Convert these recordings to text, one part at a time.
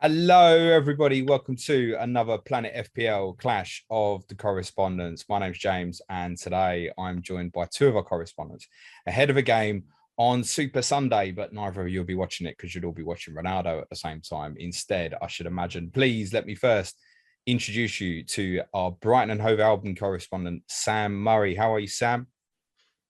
Hello, everybody. Welcome to another Planet FPL clash of the correspondents. My name's James, and today I'm joined by two of our correspondents ahead of a game on Super Sunday, but neither of you will be watching it because you'd all be watching Ronaldo at the same time. Instead, I should imagine. Please let me first introduce you to our Brighton and Hove Albion correspondent, Sam Murray. How are you, Sam?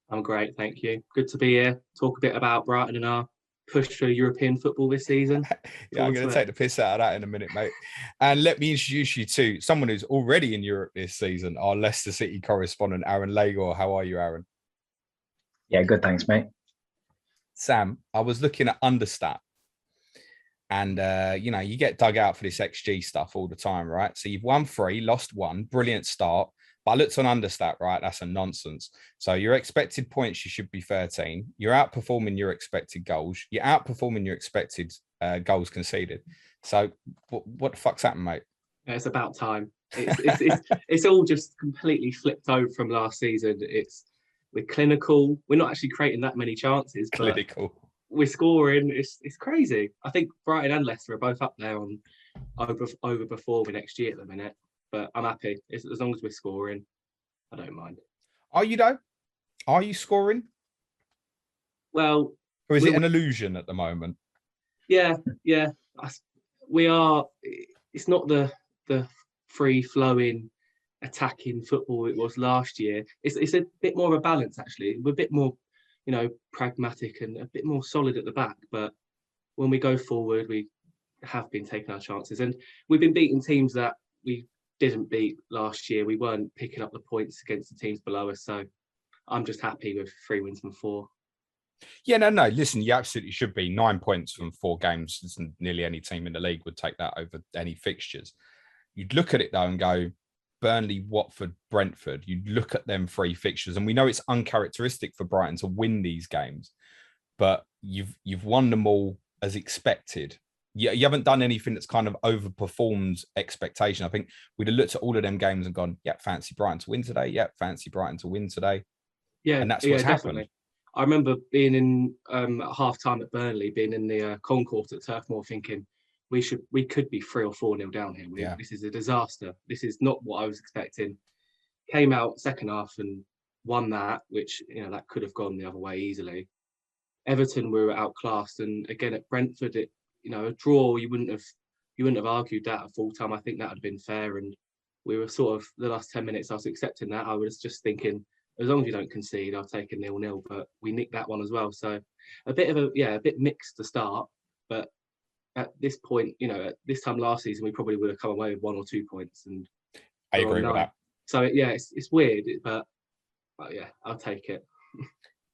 I'm great, thank you. Good to be here. Talk a bit about Brighton and our push for European football this season. Yeah, I'm going to take the piss out of that in a minute, mate. And let me introduce you to someone who's already in Europe this season, our Leicester City correspondent, Aaron Lagor. How are you, Aaron? Yeah, good. Thanks, mate. Sam, I was looking at Understat, and you get dug out for this XG stuff all the time, right? So you've won 3, lost 1, brilliant start. But I looked on Understat, right? That's a nonsense. So your expected points, you should be 13. You're outperforming your expected goals. You're outperforming your expected goals conceded. So what the fuck's happened, mate? Yeah, it's about time. It's all just completely flipped over from last season. We're clinical. We're not actually creating that many chances. Clinical. We're scoring. It's crazy. I think Brighton and Leicester are both up there on overperforming next year at the minute. But I'm happy. As long as we're scoring, I don't mind. Are you, though? Are you scoring? Well... Or is it an illusion at the moment? Yeah. We are... It's not the free-flowing, attacking football it was last year. It's a bit more of a balance, actually. We're a bit more, pragmatic and a bit more solid at the back. But when we go forward, we have been taking our chances. And we've been beating teams that we didn't beat last year. We weren't picking up the points against the teams below us, so I'm just happy with 3 wins from 4. Yeah, no. Listen, you absolutely should be. 9 points from 4 games. Nearly any team in the league would take that over any fixtures. You'd look at it though and go, Burnley, Watford, Brentford. You'd look at them 3 fixtures, and we know it's uncharacteristic for Brighton to win these games, but you've won them all as expected. You haven't done anything that's kind of overperformed expectation. I think we'd have looked at all of them games and gone, yeah, fancy Brighton to win today. Yeah, fancy Brighton to win today. Yeah, and that's what's definitely happened. I remember being in at half time at Burnley, being in the concourse at Turf Moor, thinking we could be 3 or 4-0 down here. This is a disaster. This is not what I was expecting. Came out second half and won that, which that could have gone the other way easily. Everton were outclassed, and again at Brentford, a draw, you wouldn't have argued that at full time. I think that would have been fair, and we were sort of the last 10 minutes. I was accepting that. I was just thinking, as long as you don't concede, I'll take a 0-0. But we nicked that one as well. So a bit mixed to start. But at this point, at this time last season, we probably would have come away with 1 or 2 points. And I agree with that. So it's weird, but yeah, I'll take it.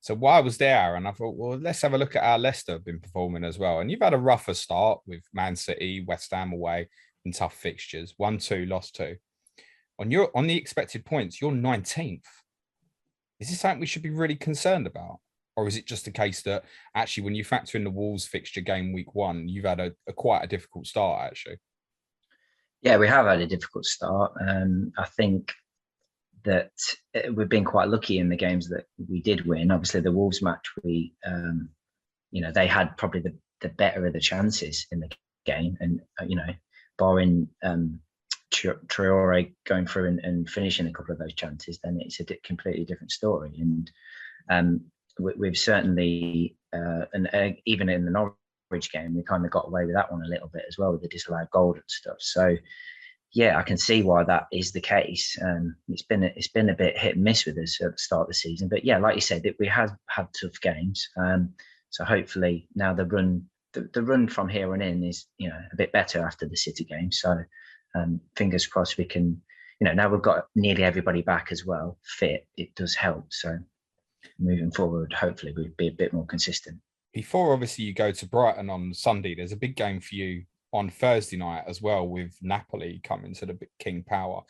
So while I was there, and I thought, well, let's have a look at how Leicester have been performing as well. And you've had a rougher start with Man City, West Ham away in tough fixtures. 1-2, lost 2. On the expected points, you're 19th. Is this something we should be really concerned about? Or is it just a case that actually when you factor in the Wolves fixture game week 1, you've had a quite a difficult start, actually? Yeah, we have had a difficult start. I think that we've been quite lucky in the games that we did win. Obviously, the Wolves match, they had probably the better of the chances in the game, and barring Traore going through and finishing a couple of those chances, then it's a completely different story. And we've certainly, even in the Norwich game, we kind of got away with that one a little bit as well with the disallowed goal and stuff. So. Yeah, I can see why that is the case. It's been a bit hit and miss with us at the start of the season, but yeah, like you said, we have had tough games. So hopefully now the run from here on in is a bit better after the City game. So fingers crossed we can. Now we've got nearly everybody back as well, fit. It does help. So moving forward, hopefully we'll be a bit more consistent. Before obviously you go to Brighton on Sunday, there's a big game for you on Thursday night as well, with Napoli coming to the King Power.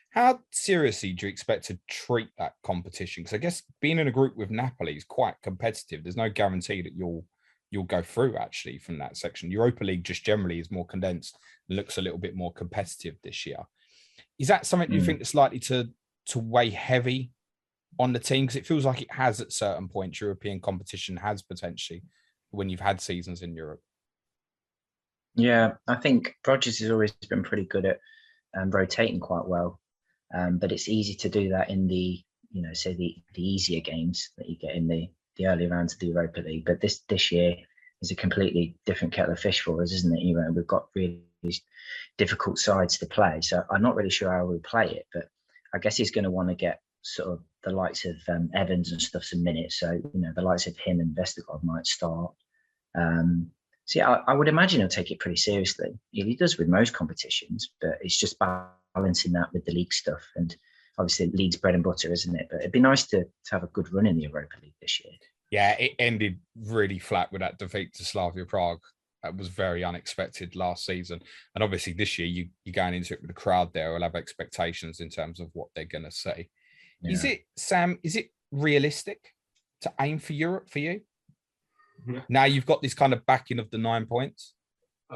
How seriously do you expect to treat that competition? Because I guess being in a group with Napoli is quite competitive. There's no guarantee that you'll go through actually from that section. Europa League just generally is more condensed and looks a little bit more competitive this year. Is that something you think that's likely to weigh heavy on the team? Because it feels like it has at certain points. European competition has potentially when you've had seasons in Europe. Yeah, I think Rodgers has always been pretty good at rotating quite well, but it's easy to do that in the, say the easier games that you get in the early rounds of the Europa League. But this year is a completely different kettle of fish for us, isn't it? We've got really difficult sides to play, so I'm not really sure how we'll play it, but I guess he's going to want to get sort of the likes of Evans and stuff some minutes. So the likes of him and Vestergaard might start. So yeah, I would imagine he'll take it pretty seriously. He does with most competitions, but it's just balancing that with the league stuff. And obviously, league's bread and butter, isn't it? But it'd be nice to have a good run in the Europa League this year. Yeah, it ended really flat with that defeat to Slavia Prague. That was very unexpected last season. And obviously this year, you're going into it with the crowd there will have expectations in terms of what they're going to say. Yeah. Is it realistic to aim for Europe for you? Yeah. Now you've got this kind of backing of the 9 points. I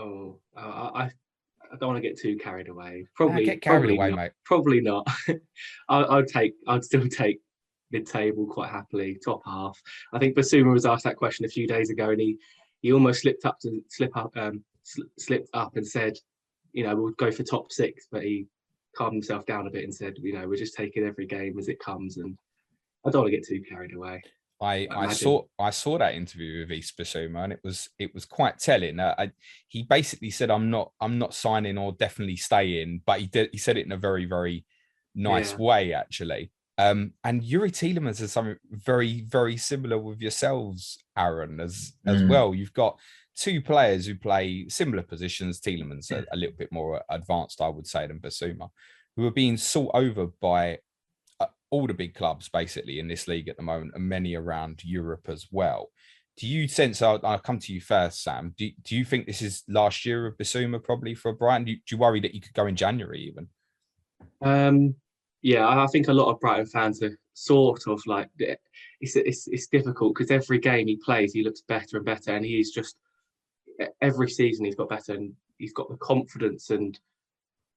don't want to get too carried away. Get carried away, not, mate. Probably not. I'd still take mid-table quite happily, top half. I think Basuma was asked that question a few days ago, and he almost slipped up and said, we'll go for top 6, but he calmed himself down a bit and said, we're just taking every game as it comes, and I don't want to get too carried away. I saw that interview with East Basuma, and it was quite telling. He basically said, "I'm not signing or definitely staying," but he said it in a very, very nice way, actually. And Yuri Tielemans is something very, very similar with yourselves, Aaron, as well. You've got 2 players who play similar positions. Tielemans a little bit more advanced, I would say, than Basuma, who are being sought over by all the big clubs basically in this league at the moment, and many around Europe as well. Do you sense, I'll come to you first, Sam, do you think this is last year of Basuma probably for Brighton? Do you worry that you could go in January even? Yeah, I think a lot of Brighton fans are sort of like, it's difficult because every game he plays, he looks better and better, and he's just, every season he's got better, and he's got the confidence and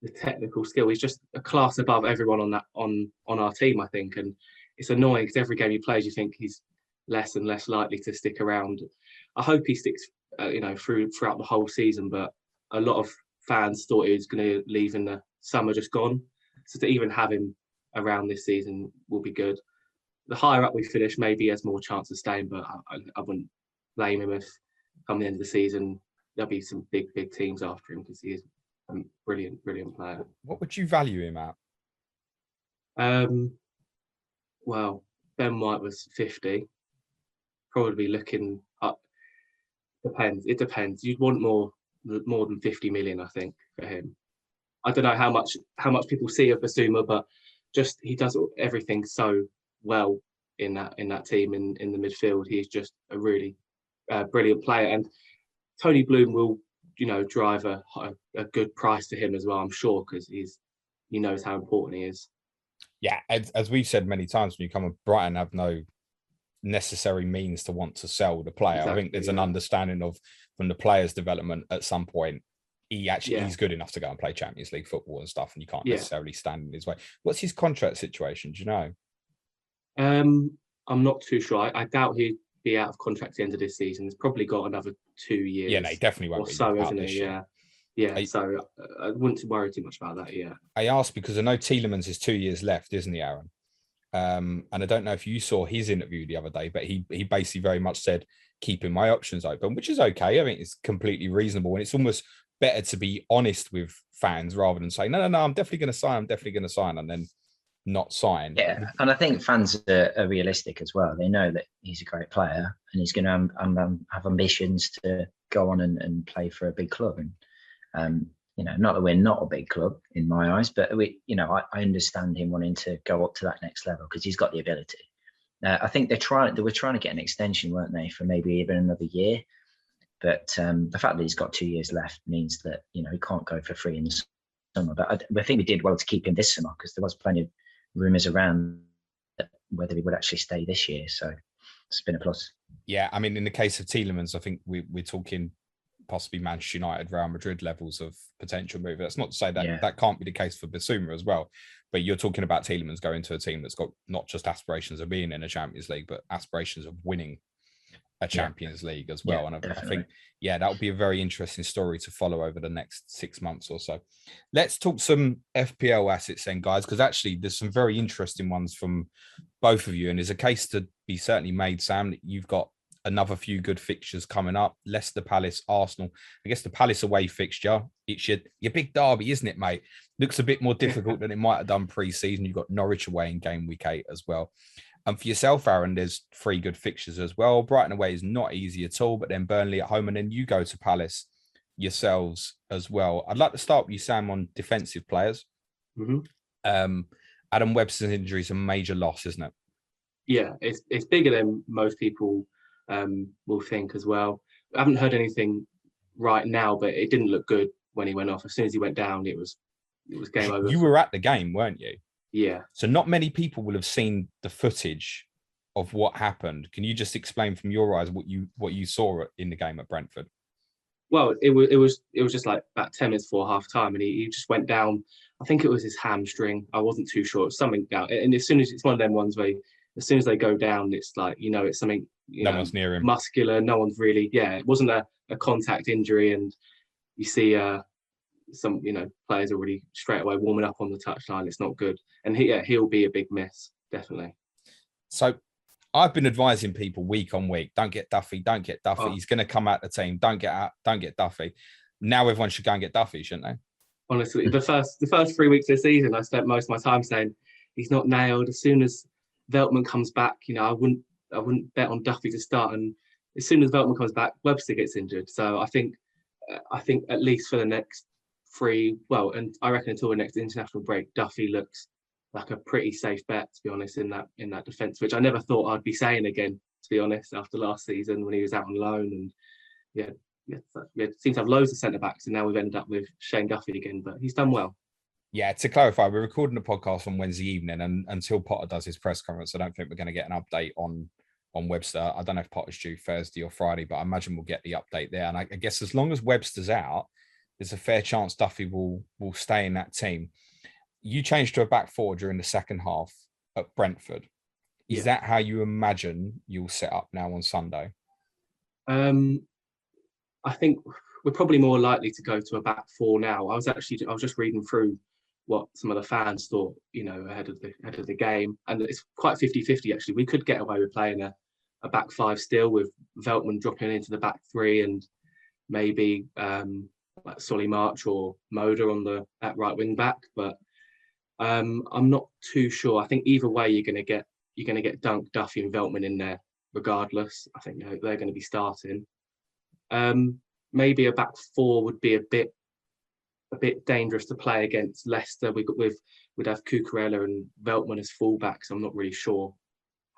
the technical skill. He's just a class above everyone on our team, I think. And it's annoying because every game he plays, you think he's less and less likely to stick around. I hope he sticks, throughout the whole season. But a lot of fans thought he was going to leave in the summer just gone. So to even have him around this season will be good. The higher up we finish, maybe he has more chance of staying. But I wouldn't blame him if, come the end of the season, there'll be some big teams after him because he is a brilliant player. What would you value him at? Well, Ben White was 50. Probably looking up. It depends. You'd want more than 50 million, I think, for him. I don't know how much people see of Basuma, but just he does everything so well in that team in the midfield. He's just a really brilliant player, and Tony Bloom will drive a good price to him as well, I'm sure, because he knows how important he is. Yeah, as we've said many times, when you come with Brighton, have no necessary means to want to sell the player. Exactly, I think there's an understanding of, from the player's development, at some point he's good enough to go and play Champions League football and stuff, and you can't necessarily stand in his way. What's his contract situation? Do you know? I'm not too sure. I doubt he'd be out of contract at the end of this season. He's probably got another 2 years. Yeah, no, he definitely won't be so, out isn't he? Yeah. So I wouldn't worry too much about that. Yeah. I asked because I know Tielemans is 2 years left, isn't he, Aaron? And I don't know if you saw his interview the other day, but he basically very much said keeping my options open, which is okay. I think it's completely reasonable, and it's almost better to be honest with fans rather than say no, I'm definitely going to sign, and then not sign. Yeah, and I think fans are realistic as well. They know that he's a great player and he's going to have ambitions to go on and play for a big club. And not that we're not a big club in my eyes, but I understand him wanting to go up to that next level because he's got the ability. I think they were trying to get an extension, weren't they, for maybe even another year. But the fact that he's got 2 years left means that he can't go for free in the summer. But I think we did well to keep him this summer because there was plenty of rumours around whether he would actually stay this year. So it's been a plus. Yeah, I mean, in the case of Tielemans, I think we're talking possibly Manchester United, Real Madrid levels of potential move. That's not to say that that can't be the case for Basuma as well. But you're talking about Tielemans going to a team that's got not just aspirations of being in a Champions League, but aspirations of winning a Champions League as well. And I think, that'll be a very interesting story to follow over the next 6 months or so. Let's talk some FPL assets then, guys, because actually there's some very interesting ones from both of you. And there's a case to be certainly made, Sam, that you've got another few good fixtures coming up. Leicester, Palace, Arsenal. I guess the Palace away fixture, it's your big derby, isn't it, mate? Looks a bit more difficult than it might have done pre-season. You've got Norwich away in game week 8 as well. And for yourself, Aaron, there's 3 good fixtures as well. Brighton away is not easy at all, but then Burnley at home, and then you go to Palace yourselves as well. I'd like to start with you, Sam, on defensive players. Adam Webster's injury is a major loss, isn't it? Yeah, it's bigger than most people will think as well. I haven't heard anything right now, but it didn't look good when he went off. As soon as he went down, it was game over. You were at the game, weren't you? Yeah. So not many people will have seen the footage of what happened. Can you just explain from your eyes what you saw in the game at Brentford? Well, it was just like about 10 minutes before half time, and he just went down. I think it was his hamstring. I wasn't too sure. It was something down. And as soon as it's one of them ones where as soon as they go down, it's like, it's something, no one's near him. Muscular. No one's really, it wasn't a contact injury. And you see some, players already straight away warming up on the touchline. It's not good. And he'll be a big miss, definitely. So I've been advising people week on week, don't get Duffy. Oh. He's going to come out the team. Don't get Duffy. Now everyone should go and get Duffy, shouldn't they? Honestly, the first 3 weeks of the season, I spent most of my time saying he's not nailed. As soon as Veltman comes back, I wouldn't bet on Duffy to start. And as soon as Veltman comes back, Webster gets injured. So I think at least for the next 3, and I reckon until the next international break, Duffy looks like a pretty safe bet, to be honest, in that defence, which I never thought I'd be saying again, to be honest, after last season when he was out on loan. And seems to have loads of centre backs, and now we've ended up with Shane Duffy again, but he's done well. Yeah, to clarify, we're recording the podcast on Wednesday evening, and until Potter does his press conference, I don't think we're going to get an update on Webster. I don't know if Potter's due Thursday or Friday, but I imagine we'll get the update there. And I guess as long as Webster's out, there's a fair chance Duffy will stay in that team. You changed to a back 4 during the second half at Brentford. Is that how you imagine you'll set up now on Sunday? I think we're probably more likely to go to a back 4 now. I was just reading through what some of the fans thought, ahead of the game, and it's quite 50-50 actually. We could get away with playing a back 5 still, with Veltman dropping into the back 3 and maybe like Solly March or Moda at right wing back, but I'm not too sure. I think either way you're going to get Dunk, Duffy and Veltman in there regardless. I think they're going to be starting. Maybe a back 4 would be a bit dangerous to play against Leicester. We'd have Cucurella and Veltman as fullbacks. I'm not really sure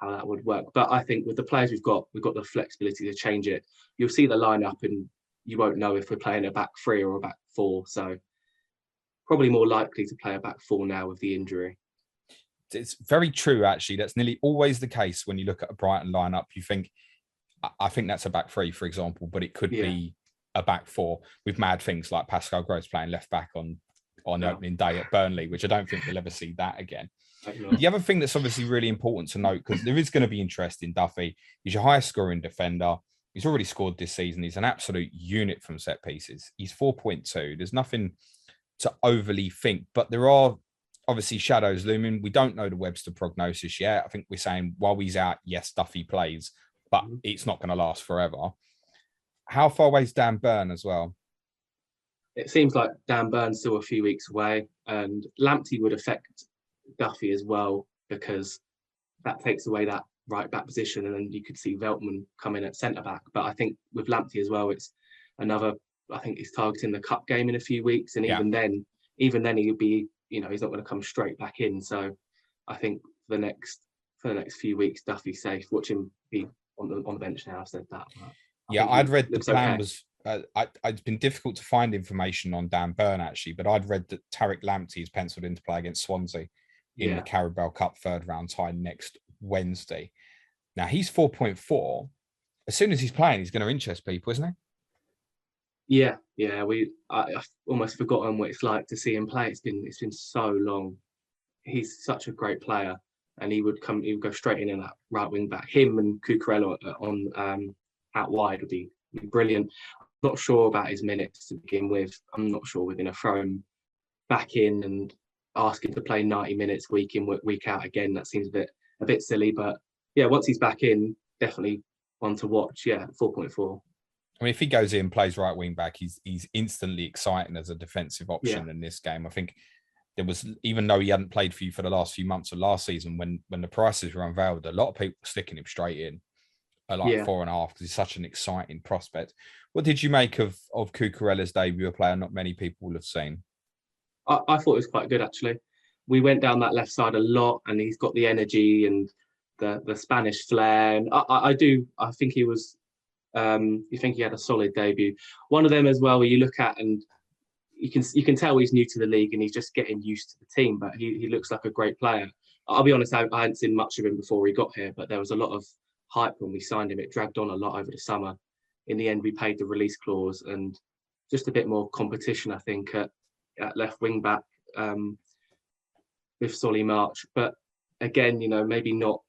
how that would work, but I think with the players we've got the flexibility to change it. You'll see the lineup and you won't know if we're playing a back 3 or a back 4. So probably more likely to play a back 4 now with the injury. It's very true, actually. That's nearly always the case when you look at a Brighton lineup. You think, I think that's a back 3, for example, but it could be a back 4 with mad things like Pascal Gross playing left back on opening day at Burnley, which I don't think we'll ever see that again. The other thing that's obviously really important to note, because there is going to be interest in Duffy, he's your highest scoring defender. He's already scored this season. He's an absolute unit from set pieces. He's 4.2. There's nothing to overly think, but there are obviously shadows looming. We don't know the Webster prognosis yet. I think we're saying while he's out, yes, Duffy plays, but it's not going to last forever. How far away is Dan Burn as well? It seems like Dan Burn's still a few weeks away, and Lamptey would affect Duffy as well, because that takes away that right back position, and then you could see Veltman come in at centre back. But I think with Lamptey as well, it's another. I think he's targeting the cup game in a few weeks, and even then he'll be. He's not going to come straight back in. So I think for the next few weeks, Duffy's safe. Watch him be on the bench now. I've said that. I'd read the plan was. It's been difficult to find information on Dan Burn actually, but I'd read that Tariq Lamptey is penciled in to play against Swansea in the Carabao Cup third round tie next Wednesday. Now he's 4.4. As soon as he's playing, he's going to interest people, isn't he? Yeah. I've almost forgotten what it's like to see him play. It's been so long. He's such a great player, and he would go straight in that right wing back. Him and Cucurella on out wide would be brilliant. I'm not sure about his minutes to begin with. I'm not sure we're going to throw him back in and ask him to play 90 minutes week in, week out again. That seems a bit silly, but yeah, once he's back in, definitely one to watch. Yeah, 4.4. I mean, if he goes in and plays right wing back, he's instantly exciting as a defensive option in this game. I think there was, even though he hadn't played for you for the last few months of last season, when the prices were unveiled, a lot of people were sticking him straight in at like 4.5 because he's such an exciting prospect. What did you make of Cucurella's debut, a player not many people will have seen? I thought it was quite good, actually. We went down that left side a lot, and he's got the energy and the Spanish flair. And I think he was. You think he had a solid debut. One of them as well, where you look at and you can tell he's new to the league and he's just getting used to the team. But he looks like a great player. I'll be honest, I hadn't seen much of him before he got here, but there was a lot of hype when we signed him. It dragged on a lot over the summer. In the end, we paid the release clause and just a bit more competition, I think, at left wing back with Solly March. But again, maybe not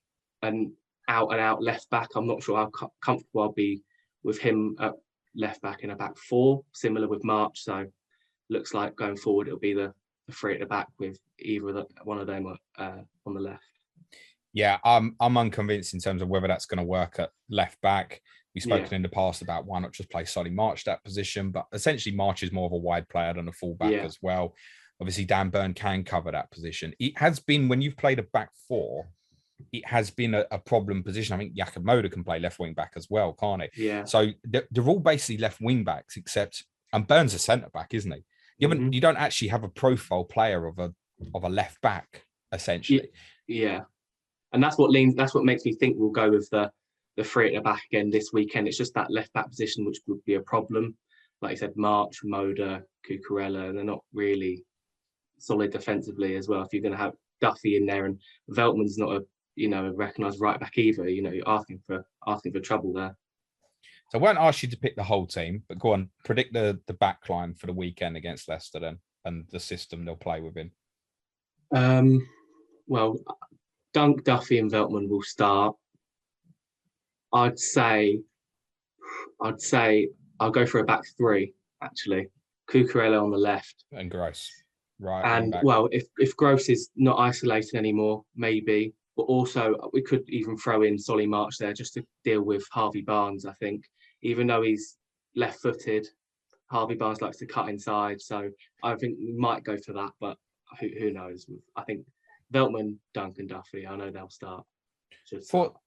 an out left back. I'm not sure how comfortable I'll be with him at left back in a back four, similar with March. So looks like going forward it'll be the three at the back with either one of them on the left. Yeah, I'm unconvinced in terms of whether that's going to work at left back. We've spoken in the past about why not just play Solly March that position, but essentially March is more of a wide player than a full back as well. Obviously, Dan Burn can cover that position. It has been, when you've played a back four, it has been a problem position. I think Jakub Moder can play left wing back as well, can't he? Yeah. So they're all basically left wing backs, except, and Burn's a centre back, isn't he? You don't actually have a profile player of a left back, essentially. Yeah. And that's what makes me think we'll go with the three at the back again this weekend. It's just that left back position which would be a problem. Like you said, March, Moder, Cucurella, and they're not really solid defensively as well. If you're going to have Duffy in there, and Veltman's not a recognised right back either, you're asking for trouble there. So I won't ask you to pick the whole team, but go on, predict the back line for the weekend against Leicester then, and the system they'll play within. Well, Dunk, Duffy and Veltman will start. I'd say I'll go for a back three, actually. Cucurella on the left. And Gross. Right. And well, if Gross is not isolated anymore, maybe. But also we could even throw in Solly March there just to deal with Harvey Barnes, I think. Even though he's left-footed, Harvey Barnes likes to cut inside. So I think we might go for that, but who knows? I think Veltman, Dunk and Duffy, I know they'll start.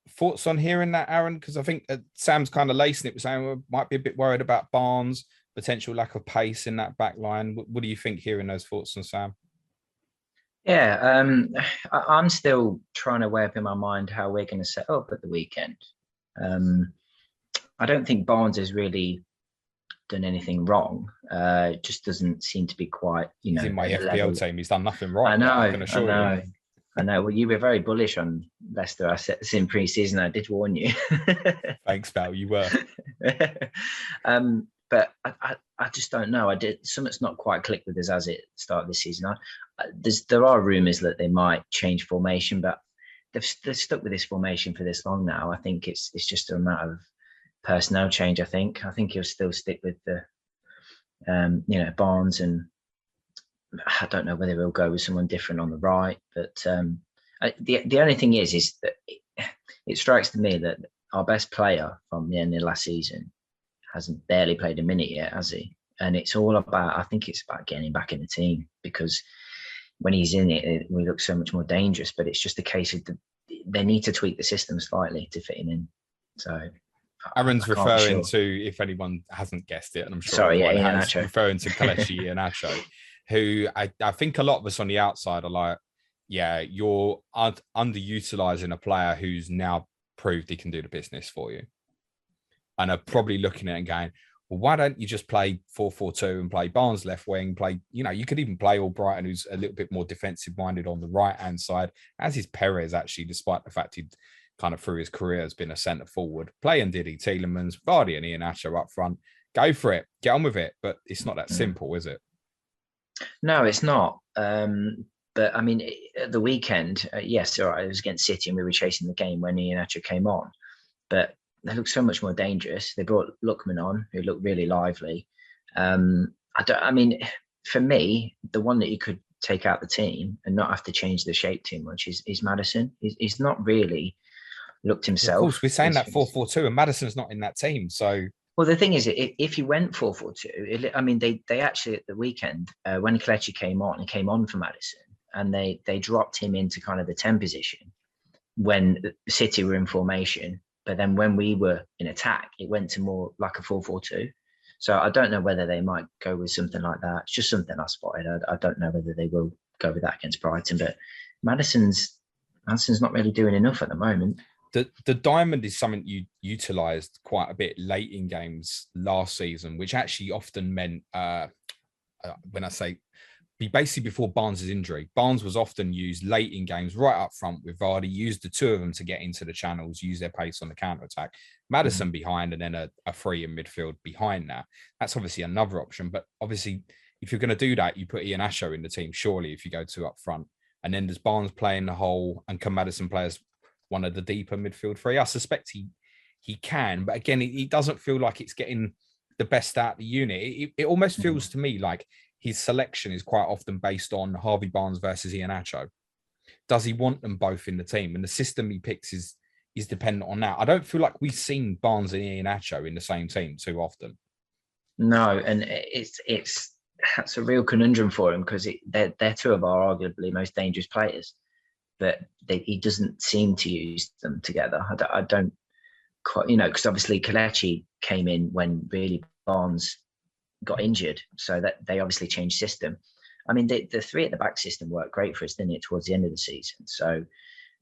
Thoughts on hearing that, Aaron? Because I think Sam's kind of lacing it with saying we might be a bit worried about Barnes, potential lack of pace in that back line. What do you think hearing those thoughts on Sam? Yeah, I'm still trying to weigh up in my mind how we're going to set up at the weekend. I don't think Barnes has really done anything wrong. It just doesn't seem to be quite, He's in my FPL team. He's done nothing wrong. I know. Well, you were very bullish on Leicester assets in pre-season. I did warn you. Thanks, pal. You were. But I just don't know. Something's not quite clicked with us as it started this season. There are rumours that they might change formation, but they've stuck with this formation for this long now. I think it's just a matter of personnel change. I think he'll still stick with the Barnes, and I don't know whether he'll go with someone different on the right. But the only thing is that it strikes to me that our best player from the end of last season hasn't barely played a minute yet, has he? And I think it's about getting him back in the team, because when he's in it, we look so much more dangerous. But it's just a case of they need to tweak the system slightly to fit him in. So Aaron's referring to, if anyone hasn't guessed it, and I'm sure Iheanacho. Referring to Kelechi Iheanacho, who I think a lot of us on the outside are like, yeah, you're underutilizing a player who's now proved he can do the business for you. And are probably looking at it and going, well, why don't you just play 4-4-2 and play Barnes left wing? You could even play Brighton, who's a little bit more defensive minded on the right hand side, as is Perez, actually, despite the fact he'd kind of through his career has been a centre forward. Play Ndidi, Tielemans, Vardy and Iheanacho up front. Go for it. Get on with it. But it's not that simple, is it? No, it's not. But I mean, at the weekend, yes, all right, it was against City and we were chasing the game when Iheanacho came on. But they look so much more dangerous. They brought Lookman on, who looked really lively. I mean, for me, the one that you could take out the team and not have to change the shape too much is Maddison. He's not really looked himself. Of course, we're saying that 4-4-2, and Maddison's not in that team. So, well, the thing is, if you went 4-4-2, I mean, they actually at the weekend when Kelechi came on for Maddison, and they dropped him into kind of the 10 position when City were in formation. But then when we were in attack, it went to more like a 4-4-2. So I don't know whether they might go with something like that. It's just something I spotted. I don't know whether they will go with that against Brighton. But Maddison's not really doing enough at the moment. The diamond is something you utilised quite a bit late in games last season, which actually often meant, when I say basically before Barnes' injury, Barnes was often used late in games, right up front with Vardy, used the two of them to get into the channels, use their pace on the counter-attack. Maddison behind, and then a free in midfield behind that. That's obviously another option. But obviously, if you're going to do that, you put Iheanacho in the team, surely, if you go two up front. And then does Barnes play in the hole, and can Maddison play as one of the deeper midfield three? I suspect he can, but again, it doesn't feel like it's getting the best out of the unit. It almost feels to me like his selection is quite often based on Harvey Barnes versus Iheanacho. Does he want them both in the team? And the system he picks is dependent on that. I don't feel like we've seen Barnes and Iheanacho in the same team too often. No, and that's a real conundrum for him, because they're two of our arguably most dangerous players, but he doesn't seem to use them together. I don't quite, because obviously Kelechi came in when really Barnes got injured, so that they obviously changed system. I mean, the three at the back system worked great for us, didn't it, towards the end of the season? So,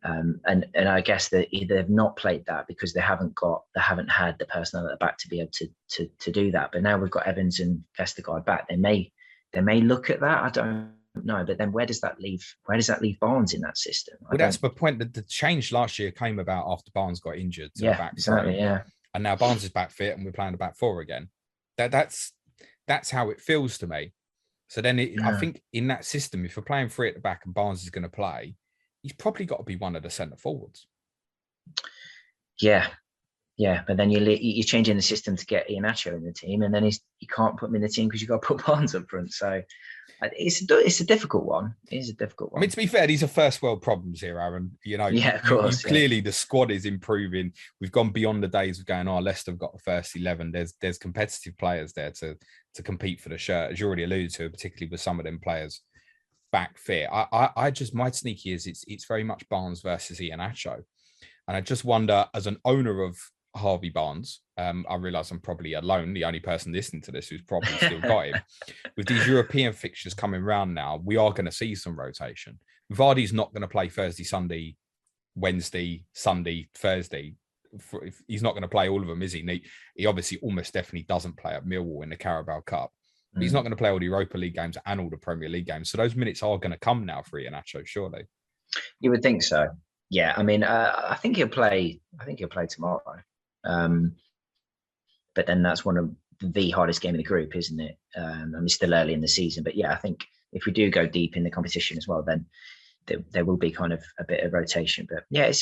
and I guess that either they've not played that because they haven't had the personnel at the back to be able to do that. But now we've got Evans and Vestergaard back. They may look at that. I don't know, but then where does that leave Barnes in that system? Well, that's the point. That the change last year came about after Barnes got injured. To the back exactly. three. Yeah, and now Barnes is back fit, and we're playing the back four again. That's how it feels to me. So then I think in that system, if you're playing three at the back and Barnes is going to play, he's probably got to be one of the centre forwards. Yeah. But then you're changing the system to get Iheanacho in the team, and then you can't put him in the team because you've got to put Barnes up front. So it's a difficult one. It is a difficult one. I mean, to be fair, these are first world problems here, Aaron. Of course. Clearly, the squad is improving. We've gone beyond the days of going, Leicester have got the first 11. There's competitive players there to compete for the shirt, as you already alluded to, particularly with some of them players back fit. I just, my sneaky is it's very much Barnes versus Iheanacho. And I just wonder, as an owner of Harvey Barnes, I realise I'm probably alone, the only person listening to this who's probably still got him. With these European fixtures coming round now, we are going to see some rotation. Vardy's not going to play Thursday, Sunday, Wednesday, Sunday, Thursday. He's not going to play all of them, is he? He obviously almost definitely doesn't play at Millwall in the Carabao Cup. But he's not going to play all the Europa League games and all the Premier League games. So those minutes are going to come now for Iheanacho, surely. You would think so. Yeah, I mean, I think he'll play tomorrow. But then that's one of the hardest game in the group, isn't it? I mean, still early in the season, but yeah, I think if we do go deep in the competition as well, then there will be kind of a bit of rotation. But yeah,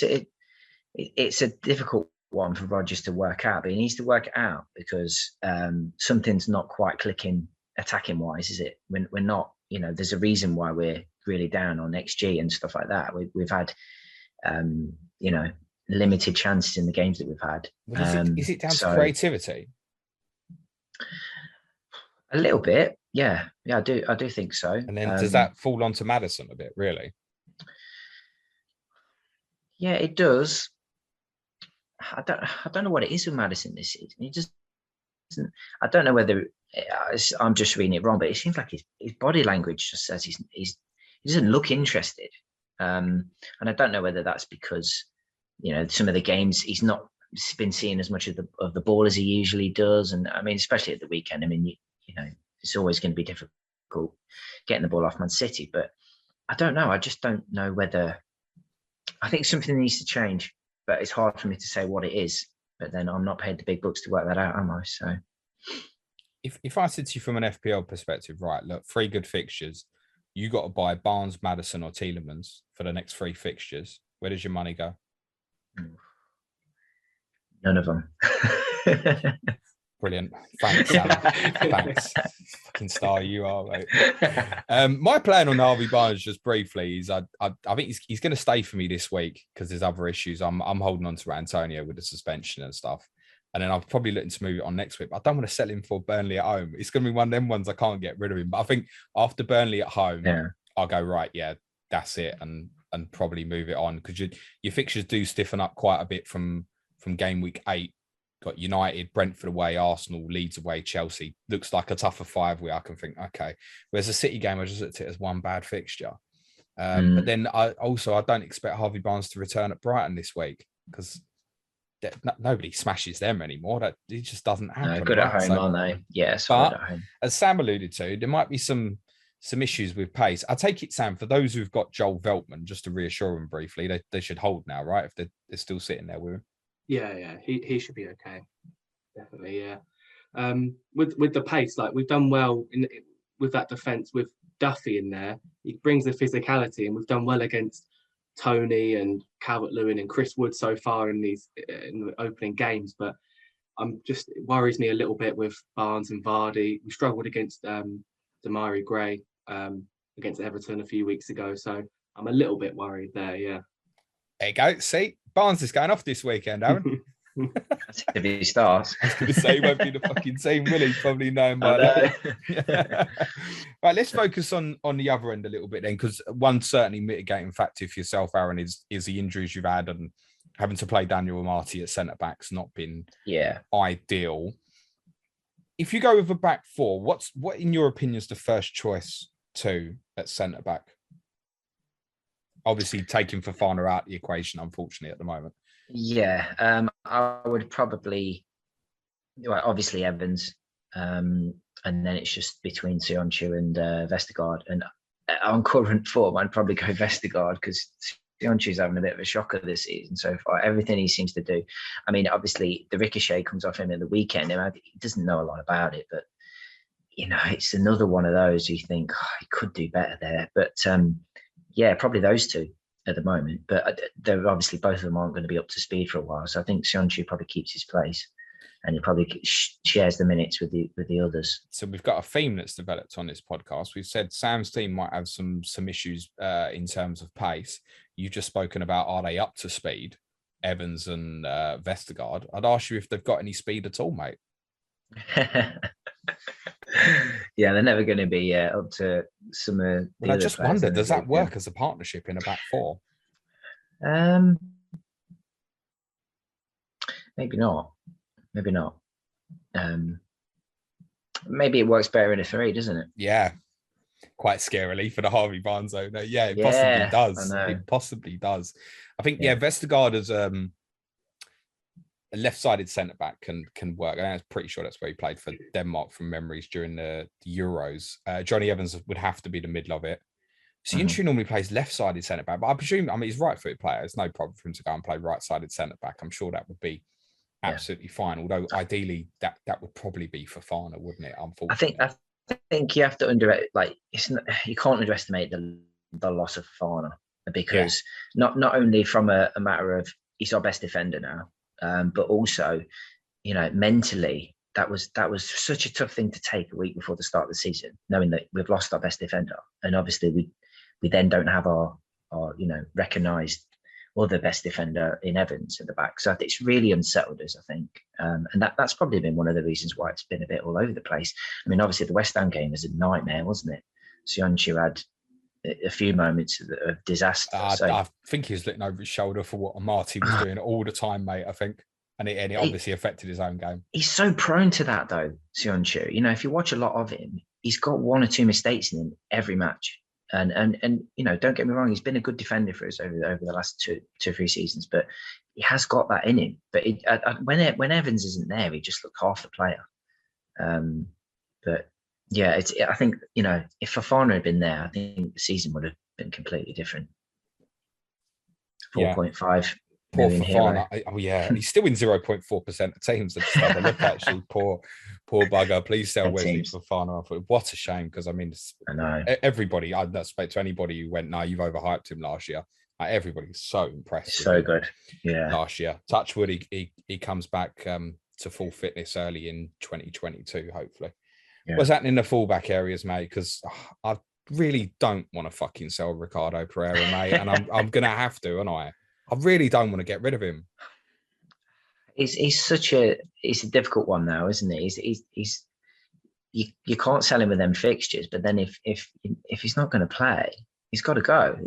it's a difficult one for Rodgers to work out, but he needs to work it out because something's not quite clicking attacking wise, is it? We're not, there's a reason why we're really down on XG and stuff like that. We've had, limited chances in the games that we've had. Is it down to creativity? A little bit, yeah. I do think so. And then does that fall onto Maddison a bit, really? Yeah, it does. I don't know what it is with Maddison this season. He just doesn't. I don't know whether I'm just reading it wrong, but it seems like his body language just says he doesn't look interested. And I don't know whether that's because some of the games he's not been seeing as much of the ball as he usually does, and I mean, especially at the weekend. I mean, it's always going to be difficult getting the ball off Man City, but I don't know. I just don't know whether. I think something needs to change, but it's hard for me to say what it is. But then I'm not paid the big bucks to work that out, am I? So, if I said to you from an FPL perspective, right, look, 3 good fixtures, you got to buy Barnes, Maddison, or Tielemans for the next 3 fixtures. Where does your money go? None of them. Brilliant. Thanks, Sam. Thanks. Fucking star you are, mate. My plan on Harvey Barnes, just briefly, is I think he's going to stay for me this week because there's other issues. I'm holding on to Antonio with the suspension and stuff. And then I'm probably looking to move it on next week. But I don't want to sell him for Burnley at home. It's going to be one of them ones I can't get rid of him. But I think after Burnley at home, I'll go, right, yeah, that's it. And probably move it on because your fixtures do stiffen up quite a bit from game week 8. Got United, Brentford away, Arsenal, Leeds away, Chelsea. Looks like a tougher 5 where I can think, okay. Whereas the City game, I just looked at it as one bad fixture. But then I don't expect Harvey Barnes to return at Brighton this week because nobody smashes them anymore. That it just doesn't happen. No, good at home, aren't they? Yeah, solid at home. As Sam alluded to, there might be some issues with pace. I take it, Sam, for those who've got Joel Veltman, just to reassure them briefly, they should hold now, right? If they're still sitting there with him. Yeah, he should be okay. Definitely, yeah. With the pace, like we've done well with that defence with Duffy in there. He brings the physicality, and we've done well against Tony and Calvert-Lewin and Chris Wood so far in the opening games. But it worries me a little bit with Barnes and Vardy. We struggled against Damari Gray against Everton a few weeks ago, so I'm a little bit worried there. Yeah. There you go. See, Barnes is going off this weekend, Aaron. If he starts. I was going to say he won't be the fucking team, will he? Probably knowing by that. Right, let's focus on the other end a little bit then, because one certainly mitigating factor for yourself, Aaron, is the injuries you've had, and having to play Daniel Amati at centre-back's not been ideal. If you go with a back 4, what in your opinion is the first choice at centre-back? Obviously, taking Fofana out of the equation, unfortunately, at the moment. Yeah, I would probably, obviously Evans, and then it's just between Sionchu and Vestergaard. And on current form, I'd probably go Vestergaard because Sionchu's having a bit of a shocker this season so far. Everything he seems to do. I mean, obviously, the ricochet comes off him in the weekend. He doesn't know a lot about it, but, it's another one of those you think, he could do better there. But, probably those two at the moment, but they're obviously both of them aren't going to be up to speed for a while. So I think Sionchu probably keeps his place, and he probably shares the minutes with the others. So we've got a theme that's developed on this podcast. We've said Sam's team might have some issues in terms of pace. You've just spoken about, are they up to speed, Evans and Vestergaard? I'd ask you if they've got any speed at all, mate. Yeah, they're never going to be up to some of the I just wonder, does that work as a partnership in a back 4? Maybe not. Maybe it works better in a 3, doesn't it? Yeah, quite scarily for the Harvey Barnes owner. Yeah, it possibly does. It possibly does. I think Vestergaard as a left-sided centre-back can work. I'm pretty sure that's where he played for Denmark from memories during the Euros. Johnny Evans would have to be the middle of it. Sionchu normally plays left-sided centre-back, but I presume, he's a right-footed player. It's no problem for him to go and play right-sided centre-back. I'm sure that would be absolutely fine. Although ideally, that would probably be Fofana, wouldn't it? Unfortunately, I think you have to you can't underestimate the loss of Fofana, because not only from a matter of he's our best defender now. But also, mentally, that was such a tough thing to take a week before the start of the season, knowing that we've lost our best defender, and obviously we then don't have our recognised other best defender in Evans at the back. So it's really unsettled us, I think, and that's probably been one of the reasons why it's been a bit all over the place. I mean, obviously the West Ham game was a nightmare, wasn't it? Sionchu had a few moments of disaster. I think he was looking over his shoulder for what Amati was doing all the time, mate, I think. And it obviously affected his own game. He's so prone to that, though, Sionchu. If you watch a lot of him, he's got 1 or 2 mistakes in him every match. And don't get me wrong, he's been a good defender for us over the last two or 3 seasons, but he has got that in him. But when Evans isn't there, he just looks half the player. But yeah, I think, if Fofana had been there, I think the season would have been completely different. 4.5 million hero. Oh, yeah. He's still in 0.4% of teams. Let's have a look, actually. Poor bugger. Please sell Wesley Fofana. What a shame, because, I know. Everybody, I don't speak to anybody who went, no, you've overhyped him last year. Everybody's so impressed. So good. Yeah. Last year, Touchwood, he comes back to full fitness early in 2022, hopefully. Yeah. What's happening in the fullback areas, mate? Because I really don't want to fucking sell Ricardo Pereira, mate, and I'm gonna have to, and I really don't want to get rid of him. He's a difficult one now, isn't he? You can't sell him with them fixtures, but then if he's not going to play, he's got to go.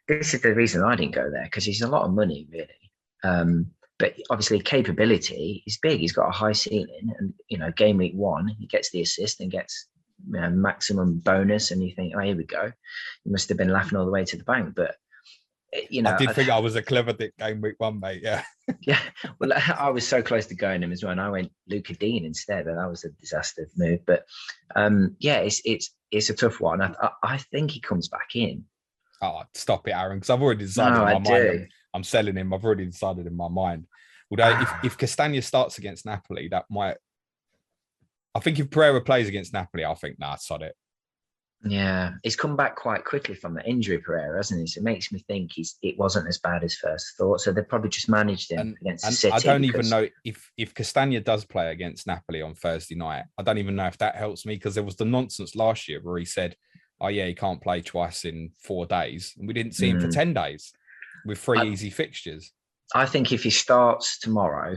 This is the reason I didn't go there, because he's a lot of money, really. But obviously, capability is big. He's got a high ceiling, and game week 1, he gets the assist and gets maximum bonus, and you think, oh, here we go. He must have been laughing all the way to the bank, but. I did think I was a clever dick game week 1, mate. Yeah. Yeah. Well, I was so close to going him as well. And I went Luca Dean instead, and that was a disaster move. But it's a tough one. I think he comes back in. Oh, stop it, Aaron, because I've already decided in my mind. I'm selling him. I've already decided in my mind. Although if Castagna starts against Napoli, that might. I think if Pereira plays against Napoli, I think sod it. Yeah, he's come back quite quickly from the injury, Pereira, hasn't he? So it makes me think it wasn't as bad as first thought. So they probably just managed him against City. I don't even know if Castagna does play against Napoli on Thursday night. I don't even know if that helps me, because there was the nonsense last year where he said, "Oh yeah, he can't play twice in 4 days," and we didn't see him for 10 days with 3 easy fixtures. I think if he starts tomorrow,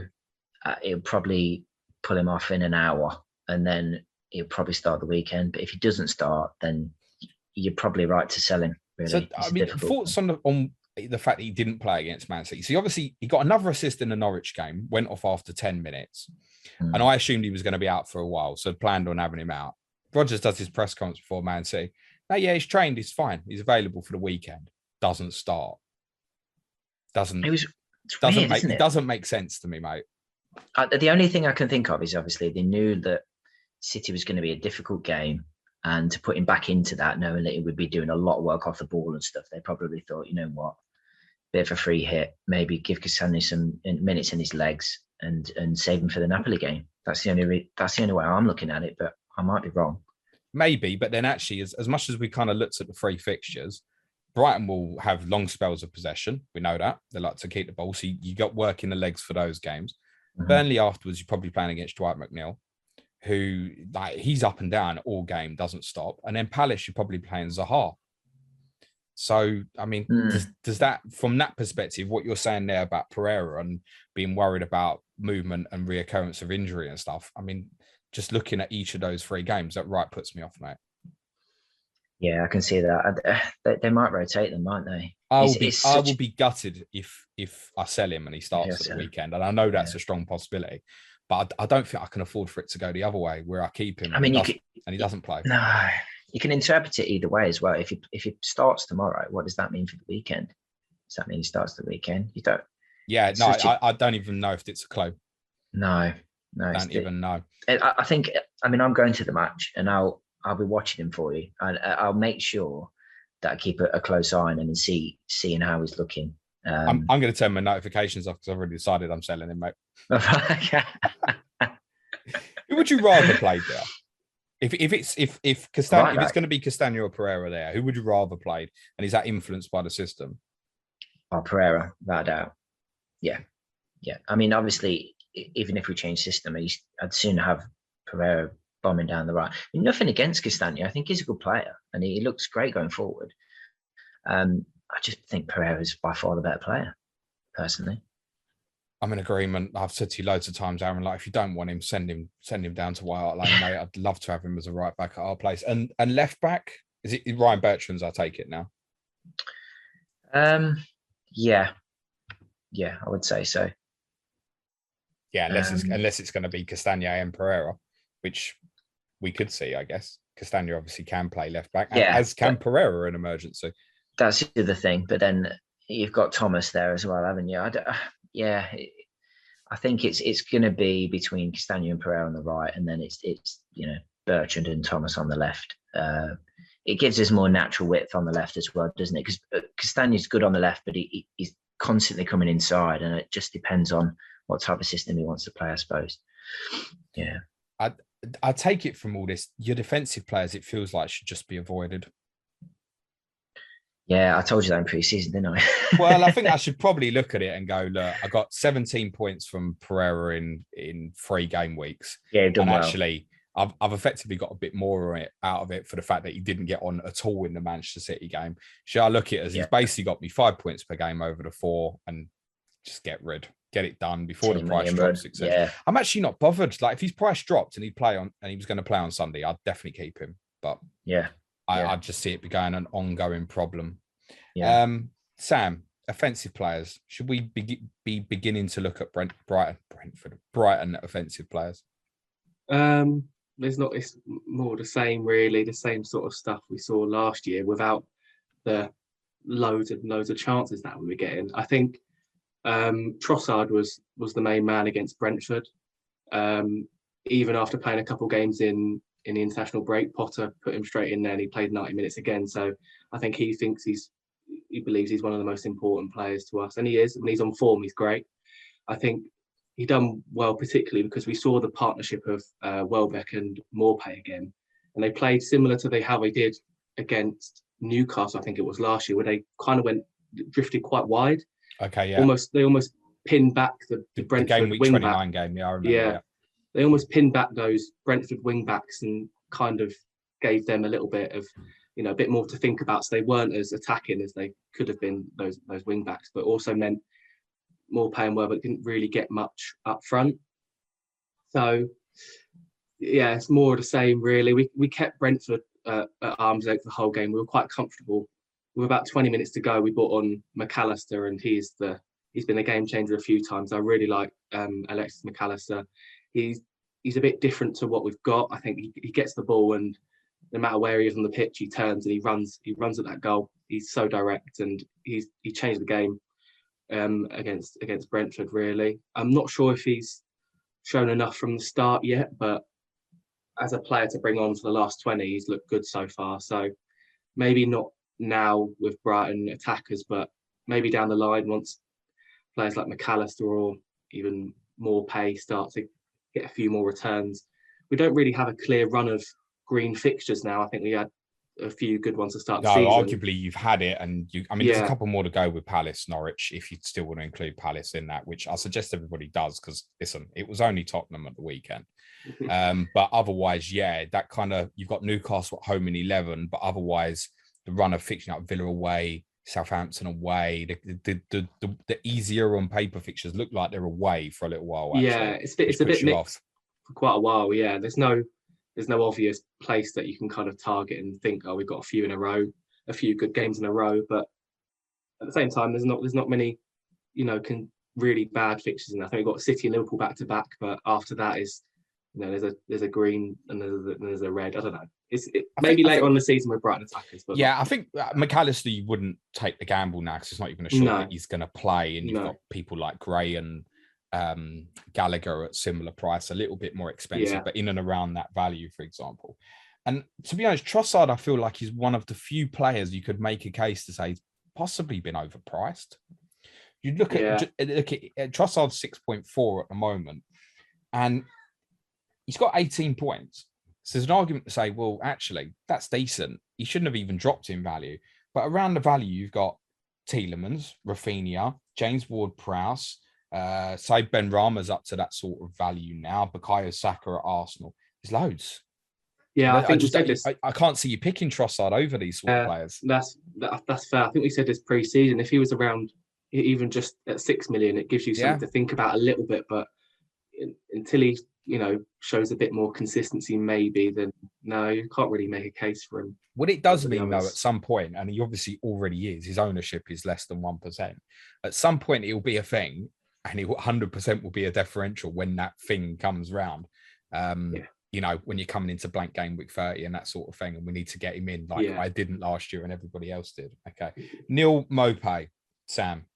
he'll probably pull him off in an hour, and then he'll probably start the weekend. But if he doesn't start, then you're probably right to sell him. Really. So, I mean, thoughts on the fact that he didn't play against Man City. So obviously he got another assist in the Norwich game, went off after 10 minutes. And I assumed he was going to be out for a while, so planned on having him out. Rodgers does his press conference before Man City. No, yeah, he's trained, he's fine. He's available for the weekend. Doesn't start. Doesn't make sense to me, mate. The only thing I can think of is obviously they knew that City was going to be a difficult game, and to put him back into that, knowing that he would be doing a lot of work off the ball and stuff, they probably thought, you know what, bit of a free hit, maybe give Castagna some minutes in his legs and save him for the Napoli game. That's the only way I'm looking at it, but I might be wrong. Maybe, but then actually, as much as we kind of looked at the 3 fixtures, Brighton will have long spells of possession. We know that. They like to keep the ball, so you got work in the legs for those games. Mm-hmm. Burnley afterwards, you're probably playing against Dwight McNeil, who he's up and down all game, doesn't stop. And then Palace, you're probably playing Zaha. So, I mean, does that, from that perspective, what you're saying there about Pereira and being worried about movement and reoccurrence of injury and stuff, I mean, just looking at each of those 3 games, that puts me off, mate. Yeah, I can see that. They might rotate them, might they? I will be gutted if I sell him and he starts at the weekend. And I know that's a strong possibility. But I don't think I can afford for it to go the other way, where I keep him and he doesn't play. No, you can interpret it either way as well. If he starts tomorrow, what does that mean for the weekend? Does that mean he starts the weekend? You don't. Yeah, no, I don't even know if it's a clue. No, I don't even know. I think. I mean, I'm going to the match, and I'll be watching him for you, and I'll make sure that I keep a close eye on him and seeing how he's looking. I'm going to turn my notifications off, because I've already decided I'm selling him, mate. Who would you rather play there? If it's going to be Castagna or Pereira there, who would you rather played? And is that influenced by the system? Oh, Pereira, without a doubt. Yeah. I mean, obviously, even if we change system, I'd sooner have Pereira bombing down the right. I mean, nothing against Castagna. I think he's a good player, and he looks great going forward. I just think Pereira is by far the better player, personally. I'm in agreement. I've said to you loads of times, Aaron, like, if you don't want him, send him down to White Hart Lane, mate. I'd love to have him as a right back at our place. And left back, is it Ryan Bertrand's? I take it now. Yeah, I would say so. Yeah, unless it's going to be Castagna and Pereira, which we could see, I guess. Castagna obviously can play left back, as can Pereira in emergency. That's the other thing. But then you've got Thomas there as well, haven't you? I think it's going to be between Castagna and Pereira on the right, and then it's Bertrand and Thomas on the left. It gives us more natural width on the left as well, doesn't it? Because Castagna's good on the left, but he's constantly coming inside, and it just depends on what type of system he wants to play, I suppose. Yeah. I take it from all this, your defensive players, it feels like should just be avoided. Yeah, I told you that in pre-season, didn't I? Well, I think I should probably look at it and go, look, I got 17 points from Pereira in 3 game weeks. Yeah, you've done and well. Actually, I've effectively got a bit more out of it for the fact that he didn't get on at all in the Manchester City game. Should I look at it as he's basically got me 5 points per game over the 4 and just get it done before the price drops, etc. Yeah. I'm actually not bothered. Like if his price dropped and he was going to play on Sunday, I'd definitely keep him. But I just see it becoming an ongoing problem. Yeah. Sam, offensive players. Should we be beginning to look at Brighton offensive players? It's more the same, really, the same sort of stuff we saw last year without the loads of chances that we were getting. I think Trossard was the main man against Brentford. Even after playing a couple of games in the international break, Potter put him straight in there and he played 90 minutes again. So I think he believes he's one of the most important players to us, and he is. When he's on form, he's great. I think he done well, particularly because we saw the partnership of Welbeck and Maupay again, and they played similar to how they did against Newcastle. I think it was last year, where they kind of drifted quite wide. Okay, yeah. They almost pinned back the Brentford Gameweek wing 29 back. game. Yeah, I remember. Yeah, they almost pinned back those Brentford wing backs and kind of gave them a little bit of, a bit more to think about. So they weren't as attacking as they could have been, those wing backs, but also meant Maupay and Welbeck didn't really get much up front. So yeah, it's more of the same, really. We kept Brentford at arm's length the whole game. We were quite comfortable. With about 20 minutes to go, we brought on McAllister, and he's been a game changer a few times. I really like Alexis McAllister. He's a bit different to what we've got. I think he gets the ball, and no matter where he is on the pitch, he turns and he runs at that goal. He's so direct, and he changed the game against Brentford, really. I'm not sure if he's shown enough from the start yet, but as a player to bring on for the last 20, he's looked good so far. So maybe not now with Brighton attackers, but maybe down the line once players like McAllister or even Maupay start to get a few more returns. We don't really have a clear run of green fixtures now. I think we had a few good ones to start the season. Arguably you've had it, and there's a couple more to go with Palace, Norwich, if you still want to include Palace in that, which I suggest everybody does, because listen, it was only Tottenham at the weekend. But otherwise, that kind of, you've got Newcastle at home in 11, but otherwise the run of fixture, like Villa away, Southampton away, the easier on paper fixtures look like they're away for a little while. Actually, yeah, it's a bit mixed for quite a while. Yeah, there's no obvious place that you can kind of target and think, oh, we've got a few in a row, a few good games in a row. But at the same time, there's not many, really bad fixtures in there. I think we've got City and Liverpool back to back, but after that is, there's a green and there's a red. I don't know. Maybe later on in the season with Brighton attackers. But I think McAllister, you wouldn't take the gamble now because it's not even a shot that he's going to play, and you've got people like Gray and Gallagher at similar price, a little bit more expensive, but in and around that value, for example. And to be honest, Trossard, I feel like he's one of the few players you could make a case to say he's possibly been overpriced. You look at Trossard's 6.4 at the moment, and he's got 18 points. So there's an argument to say, well, actually, that's decent. He shouldn't have even dropped in value. But around the value, you've got Tielemans, Rafinha, James Ward-Prowse, Said Benrahma's up to that sort of value now. Bukayo Saka at Arsenal. There's loads. Yeah, I think I can't see you picking Trossard over these sort of players. That's fair. I think we said this pre-season. If he was around even just at 6 million, it gives you something to think about a little bit. But until he, shows a bit more consistency, maybe, then no, you can't really make a case for him. What it does mean, though, at some point, and he obviously already is, his ownership is less than 1%. At some point, it will be a thing, and it 100% will be a differential when that thing comes round. When you're coming into blank game week 30 and that sort of thing, and we need to get him in like I didn't last year and everybody else did. Okay. Neil Maupay, Sam.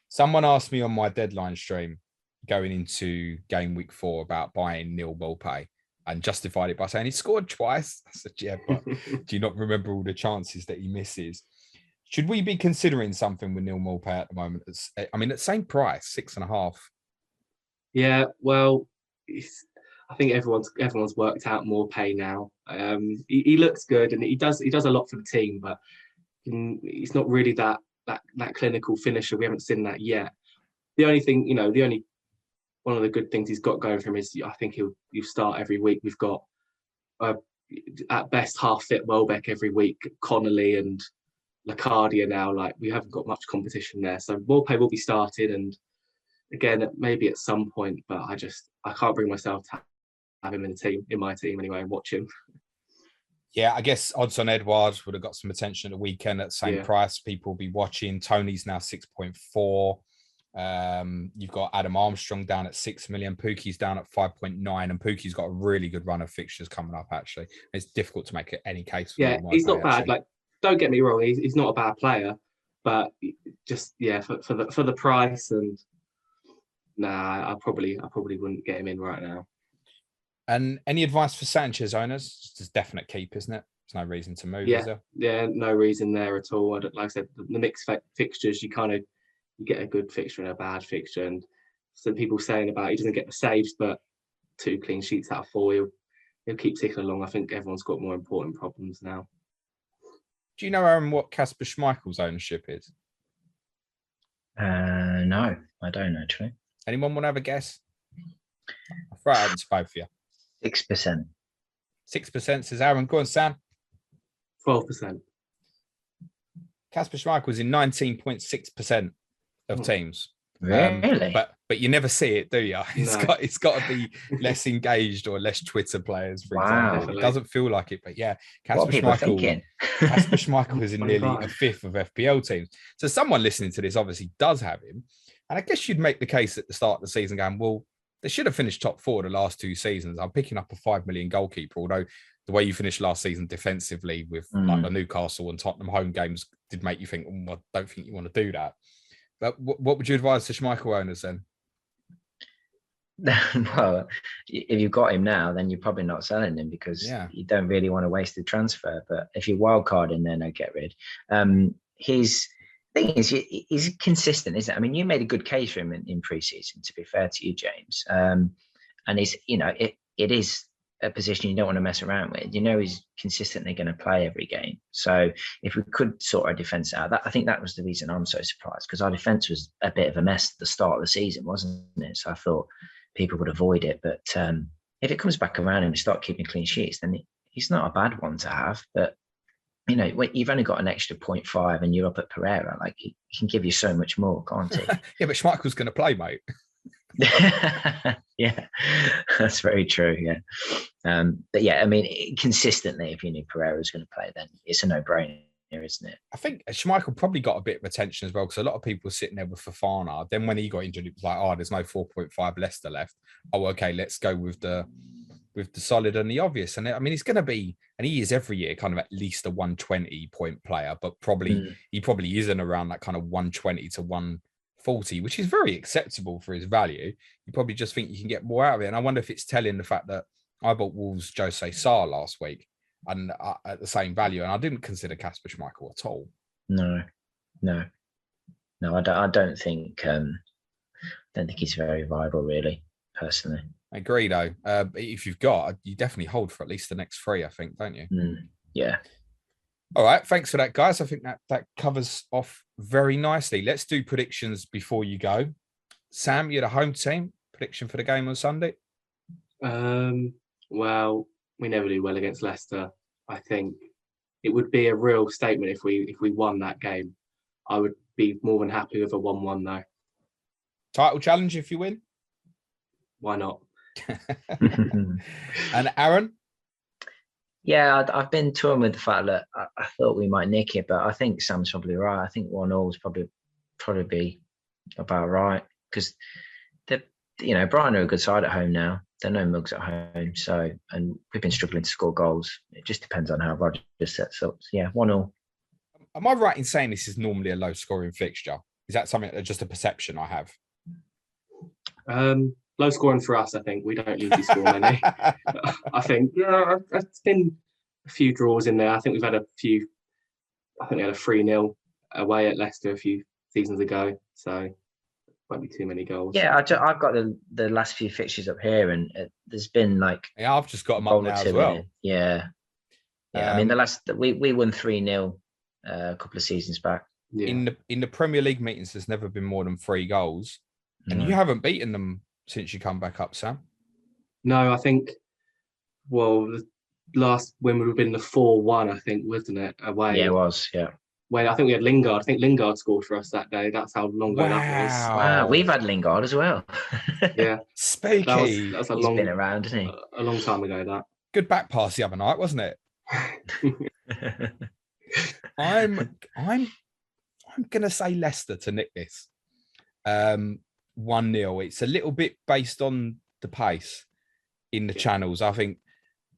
Someone asked me on my deadline stream going into game week 4 about buying Neil Maupay, and justified it by saying he scored twice. I said, yeah, but do you not remember all the chances that he misses? Should we be considering something with Neil Maupay at the moment? At the same price, 6.5. Yeah, well, I think everyone's worked out Maupay now. He looks good, and he does a lot for the team, but he's not really that clinical finisher. We haven't seen that yet. The only thing, one of the good things he's got going for him is I think he'll start every week. We've got at best half fit Welbeck every week, Connolly and Lacardia now. Like, we haven't got much competition there, so Wolpe will be started, and again maybe at some point, but I can't bring myself to have him in my team anyway, and watch him. Yeah, I guess odds on Edwards would have got some attention at the weekend at the same price. People will be watching. Tony's now 6.4. You've got Adam Armstrong down at 6 million. Pookie's down at 5.9, and Pookie's got a really good run of fixtures coming up. Actually, it's difficult to make any case for him. He's not bad. Like, don't get me wrong, he's not a bad player, but just for the price, and I probably wouldn't get him in right now. And any advice for Sanchez owners? It's definite keep, isn't it? There's no reason to move, is there? Yeah, no reason there at all. Like I said, the mixed fixtures, you get a good fixture and a bad fixture. And some people saying about he doesn't get the saves, but 2 clean sheets out of 4, he'll keep ticking along. I think everyone's got more important problems now. Do you know, Aaron, what Kasper Schmeichel's ownership is? No, I don't actually. Anyone want to have a guess? I'll throw it out to both of you. 6%. 6% says Aaron. Go on, Sam. 12%. Kasper Schmeichel's in 19.6% of teams. Really? But you never see it, do you? It's got to be less engaged or less Twitter players, for example. It doesn't feel like it, but yeah, Kasper Schmeichel is in nearly a fifth of FPL teams. So someone listening to this obviously does have him. And I guess you'd make the case at the start of the season going, well, they should have finished top 4 the last 2 seasons. I'm picking up a 5 million goalkeeper, although the way you finished last season defensively with like the Newcastle and Tottenham home games did make you think, I don't think you want to do that. But what would you advise to Schmeichel owners then? Well, if you've got him now, then you're probably not selling him because you don't really want to waste the transfer. But if you're wildcarding, then I get rid. His thing is, he's consistent, isn't it? I mean, you made a good case for him in pre-season, to be fair to you, James. And he's, it is a position you don't want to mess around with. He's consistently going to play every game. So if we could sort our defence out, I think that was the reason I'm so surprised, because our defence was a bit of a mess at the start of the season, wasn't it? So I thought people would avoid it. But if it comes back around and we start keeping clean sheets, then he's not a bad one to have. But when you've only got an extra 0.5 and you're up at Pereira, like, he can give you so much more, can't he? Yeah, but Schmeichel's going to play, mate. Yeah, that's very true. Yeah, but yeah, I mean, consistently, if you knew Pereira was going to play, then it's a no-brainer, isn't it? I think Schmeichel probably got a bit of attention as well, because a lot of people were sitting there with Fofana. Then when he got injured, it was like, there's no 4.5 Leicester left. Oh, okay, let's go with the solid and the obvious. And I mean, he's going to be, and he is every year, kind of at least a 120 point player, but he probably isn't around that kind of 120 to 140, which is very acceptable for his value. You probably just think you can get more out of it. And I wonder if it's telling the fact that I bought Wolves Jose Sarr last week and at the same value, and I didn't consider Kasper Schmeichel at all. No, I don't think he's very viable, really, personally. I agree, though. If you've got, you definitely hold for at least the next 3, I think, don't you? Yeah. All right. Thanks for that, guys. I think that covers off very nicely. Let's do predictions before you go. Sam, you're the home team. Prediction for the game on Sunday? Well, we never do well against Leicester. I think it would be a real statement if we won that game. I would be more than happy with a 1-1, though. Title challenge if you win? Why not? And Aaron? Yeah, I've been torn with the fact that I thought we might nick it, but I think Sam's probably right. I think 1-0 is probably be about right, because Brighton are a good side at home now. There are no mugs at home, and we've been struggling to score goals. It just depends on how Rodgers sets up. So yeah, 1-0. Am I right in saying this is normally a low-scoring fixture? Is that something, just a perception I have? Low scoring for us, I think. We don't usually score many. I think it's been a few draws in there. I think we've had a few. I think we had a 3-0 away at Leicester a few seasons ago. So won't be too many goals. Yeah, I've got the last few fixtures up here, and there's been like. Yeah, I've just got them up now as well. Yeah. I mean, the last we won 3-0 a couple of seasons back. Yeah. In the Premier League meetings, there's never been more than 3 goals, and you haven't beaten them since you come back up, Sam. No, I think. Well, the last win would have been the 4-1, I think, wasn't it? Away. Yeah, it was. Yeah. When I think we had Lingard. I think Lingard scored for us that day. That's how long ago that was. Wow, we've had Lingard as well. Yeah, spooky. That's a He's been around, isn't he? A long time ago. That Good back pass the other night, wasn't it? I'm gonna say Leicester to nick this. 1-0. It's a little bit based on the pace in the channels. I think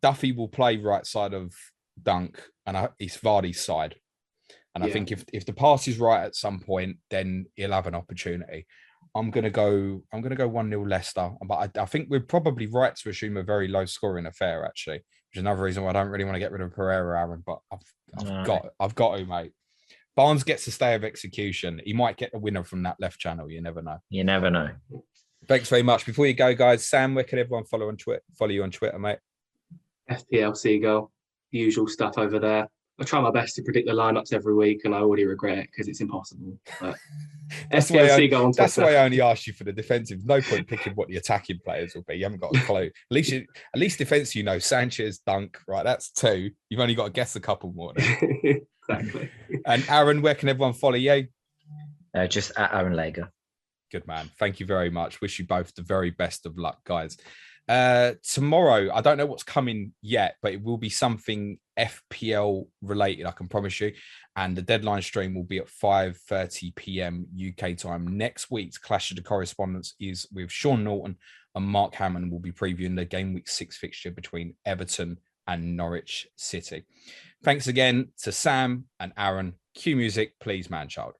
Duffy will play right side of Dunk, and it's Vardy's side. And I think if the pass is right at some point, then he'll have an opportunity. I'm gonna go 1-0 Leicester, but I think we're probably right to assume a very low scoring affair, actually, which is another reason why I don't really want to get rid of Pereira, Aaron. But I've got to, mate. Barnes gets a stay of execution. He might get a winner from that left channel. You never know. You never know. Thanks very much. Before you go, guys, Sam, where can everyone follow you on Twitter, mate? FPL Seagull, the usual stuff over there. I try my best to predict the lineups every week, and I already regret it because it's impossible. But that's why I only asked you for the defensive. No point picking what the attacking players will be. You haven't got a clue. At least defense, Sanchez, Dunk, right? That's 2. You've only got to guess a couple more. Exactly. And Aaron, where can everyone follow you? Just at Aaron Lagor. Good man. Thank you very much. Wish you both the very best of luck, guys. Tomorrow, I don't know what's coming yet, but it will be something FPL related, I can promise you. And the deadline stream will be at 5:30 p.m. UK time. Next week's Clash of the Correspondents is with Sean Norton, and Mark Hammond will be previewing the Gameweek 6 fixture between Everton and Norwich City. Thanks again to Sam and Aaron. Cue music, please, man child.